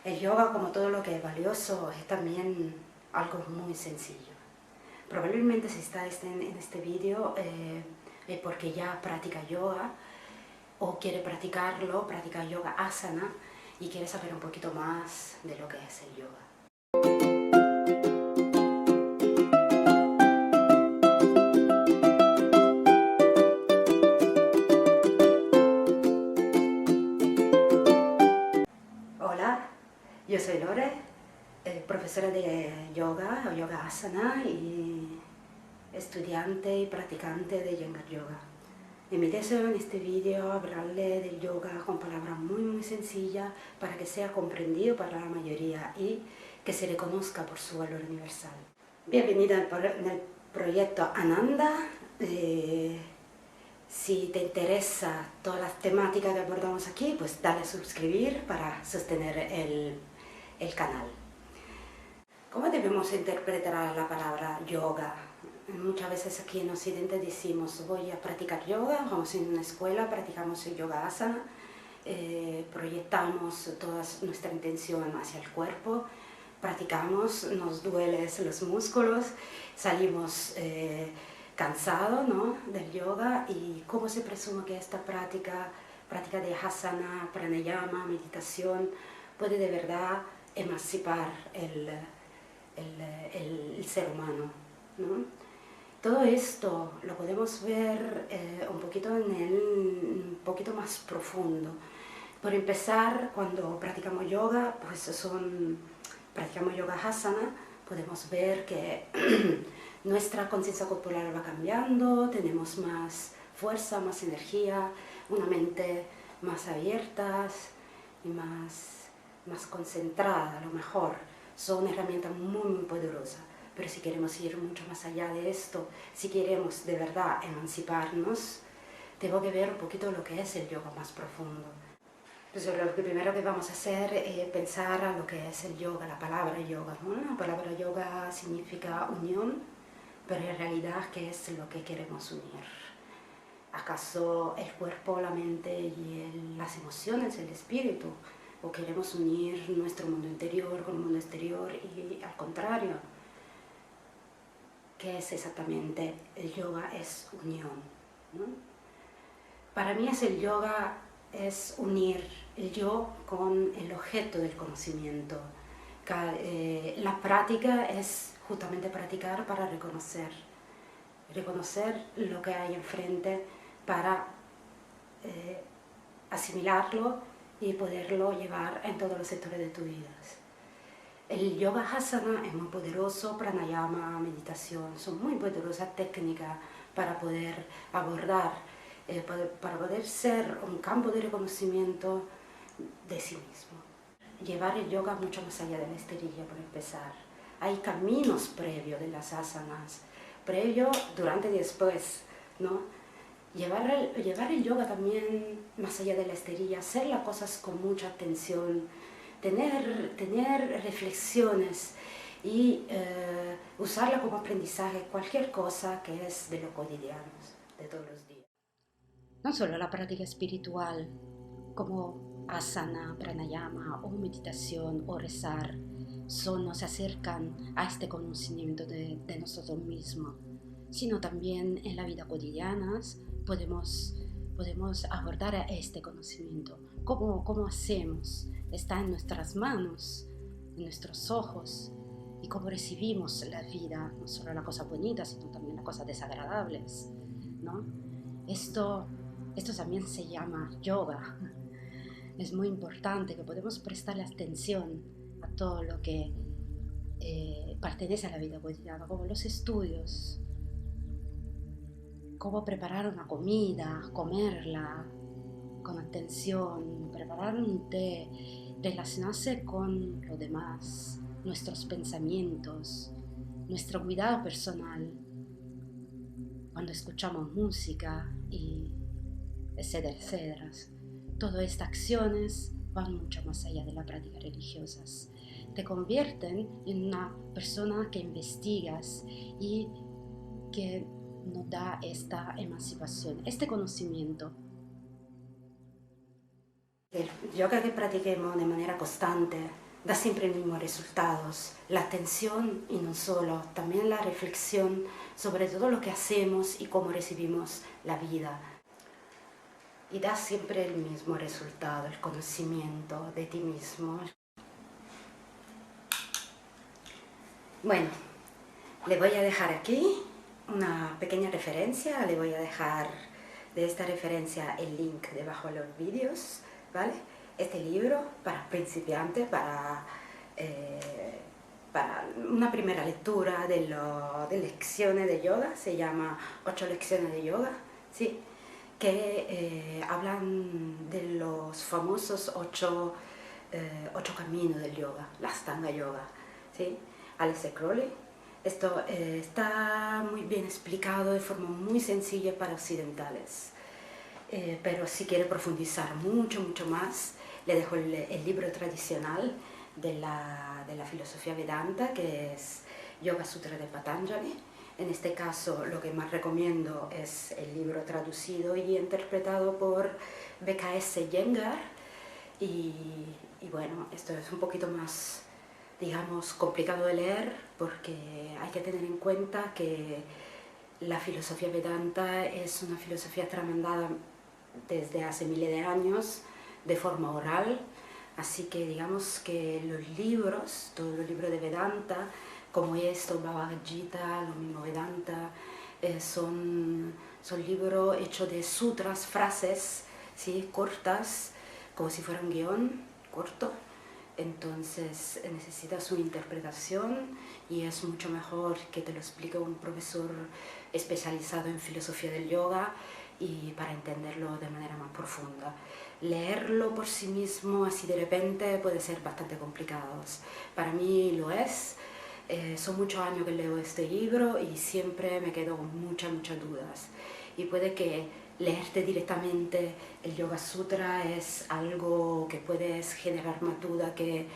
El yoga, como todo lo que es valioso, es también algo muy sencillo. Probablemente si está en este vídeo es porque ya practica yoga o quiere practicarlo, practica yoga asana y quiere saber un poquito más de lo que es el yoga. Hola, yo soy Lore, profesora de yoga o yoga asana y estudiante y practicante de Iyengar Yoga. Y mi deseo en este vídeo es hablarle del yoga con palabras muy sencillas para que sea comprendido por la mayoría y que se reconozca por su valor universal. Bienvenida en el proyecto Ananda. Si te interesa todas las temáticas que abordamos aquí, pues dale a suscribir para sostener el canal. ¿Cómo debemos interpretar la palabra yoga? Muchas veces aquí en Occidente decimos voy a practicar yoga, vamos en una escuela, practicamos el yoga asana, proyectamos toda nuestra intención hacia el cuerpo, practicamos, nos duelen los músculos, salimos cansados, ¿no?, del yoga. Y cómo se presume que esta práctica de asana, pranayama, meditación, puede de verdad emancipar el ser humano, ¿no? Todo esto lo podemos ver un poquito más profundo. Por empezar, cuando practicamos yoga, practicamos yoga asana, podemos ver que nuestra conciencia corporal va cambiando, tenemos más fuerza, más energía, una mente más abierta y más concentrada, a lo mejor. Son herramientas muy poderosas, pero si queremos ir mucho más allá de esto, si queremos de verdad emanciparnos, tengo que ver un poquito lo que es el yoga más profundo. Entonces, lo primero que vamos a hacer es pensar a lo que es el yoga, la palabra yoga, ¿no? La palabra yoga significa unión, pero en realidad, ¿qué es lo que queremos unir? ¿Acaso el cuerpo, la mente y las emociones, el espíritu? ¿O queremos unir nuestro mundo interior con el mundo exterior y al contrario? ¿Qué es exactamente? El yoga es unión, ¿no? Para mí el yoga es unir el yo con el objeto del conocimiento. La práctica es justamente practicar para reconocer lo que hay enfrente, para asimilarlo y poderlo llevar en todos los sectores de tu vida. El yoga asana es muy poderoso, pranayama, meditación, son muy poderosas técnicas para poder abordar, para poder ser un campo de reconocimiento de sí mismo. Llevar el yoga mucho más allá de la esterilla, por empezar. Hay caminos previos de las asanas, previo, durante y después, ¿no? Llevar el yoga también más allá de la esterilla, hacer las cosas con mucha atención, tener reflexiones y usarla como aprendizaje, cualquier cosa que es de lo cotidiano, de todos los días. No solo la práctica espiritual, como asana, pranayama o meditación o rezar, nos acercan a este conocimiento de nosotros mismos, sino también en la vida cotidiana podemos abordar este conocimiento. ¿Cómo hacemos? Está en nuestras manos, en nuestros ojos, y cómo recibimos la vida, no solo las cosas bonitas, sino también las cosas desagradables, ¿no? Esto también se llama yoga. Es muy importante que podemos prestarle atención a todo lo que pertenece a la vida cotidiana, como los estudios, cómo preparar una comida, comerla con atención, preparar un té, relacionarse con lo demás, nuestros pensamientos, nuestro cuidado personal, cuando escuchamos música y etcétera. Todas estas acciones van mucho más allá de las prácticas religiosas. Te convierten en una persona que investigas y que nos da esta emancipación, este conocimiento. El yoga que practiquemos de manera constante da siempre los mismos resultados. La atención y no solo, también la reflexión sobre todo lo que hacemos y cómo recibimos la vida. Y da siempre el mismo resultado, el conocimiento de ti mismo. Bueno, le voy a dejar aquí una pequeña referencia, le voy a dejar de esta referencia el link debajo de los vídeos, ¿vale? Este libro para principiantes, para una primera lectura de lecciones de yoga, se llama 8 lecciones de yoga, ¿sí? Que hablan de los famosos 8 caminos del yoga, la Ashtanga Yoga, ¿sí? Aleister Crowley. Esto está muy bien explicado de forma muy sencilla para occidentales, pero si quiere profundizar mucho más, le dejo el libro tradicional de la filosofía Vedanta, que es Yoga Sutra de Patanjali. En este caso, lo que más recomiendo es el libro traducido y interpretado por BKS Iyengar. Y bueno, esto es un poquito más, digamos, complicado de leer, porque hay que tener en cuenta que la filosofía Vedanta es una filosofía tramandada desde hace miles de años de forma oral, así que digamos que los libros, todos los libros de Vedanta, como esto, Bhagavad Gita, lo mismo Vedanta, son libros hechos de sutras, frases, ¿sí? Cortas, como si fuera un guión corto. Entonces necesitas una interpretación y es mucho mejor que te lo explique un profesor especializado en filosofía del yoga y para entenderlo de manera más profunda. Leerlo por sí mismo así de repente puede ser bastante complicado. Para mí lo es. Son muchos años que leo este libro y siempre me quedo con muchas dudas. Y puede que leerte directamente el Yoga Sutra es algo que puedes generar más duda que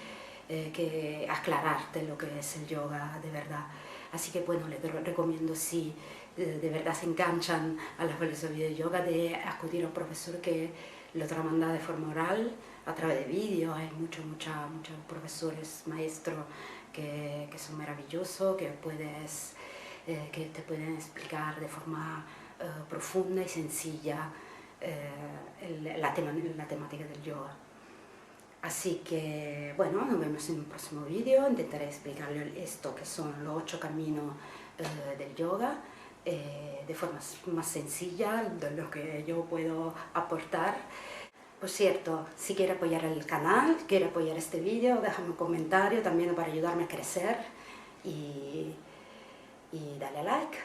aclararte lo que es el yoga de verdad. Así que bueno, les recomiendo, si de verdad se enganchan a la filosofía del yoga, de acudir a un profesor que lo tramanda de forma oral, a través de vídeos. Hay muchos profesores, maestros que son maravillosos, que te pueden explicar de forma profunda y sencilla la temática del yoga. Así que bueno, nos vemos en un próximo vídeo. Intentaré explicarles esto que son los 8 caminos del yoga de forma más sencilla, de lo que yo puedo aportar. Por cierto, si quiere apoyar el canal, quiere apoyar este vídeo, déjame un comentario también para ayudarme a crecer y dale a like.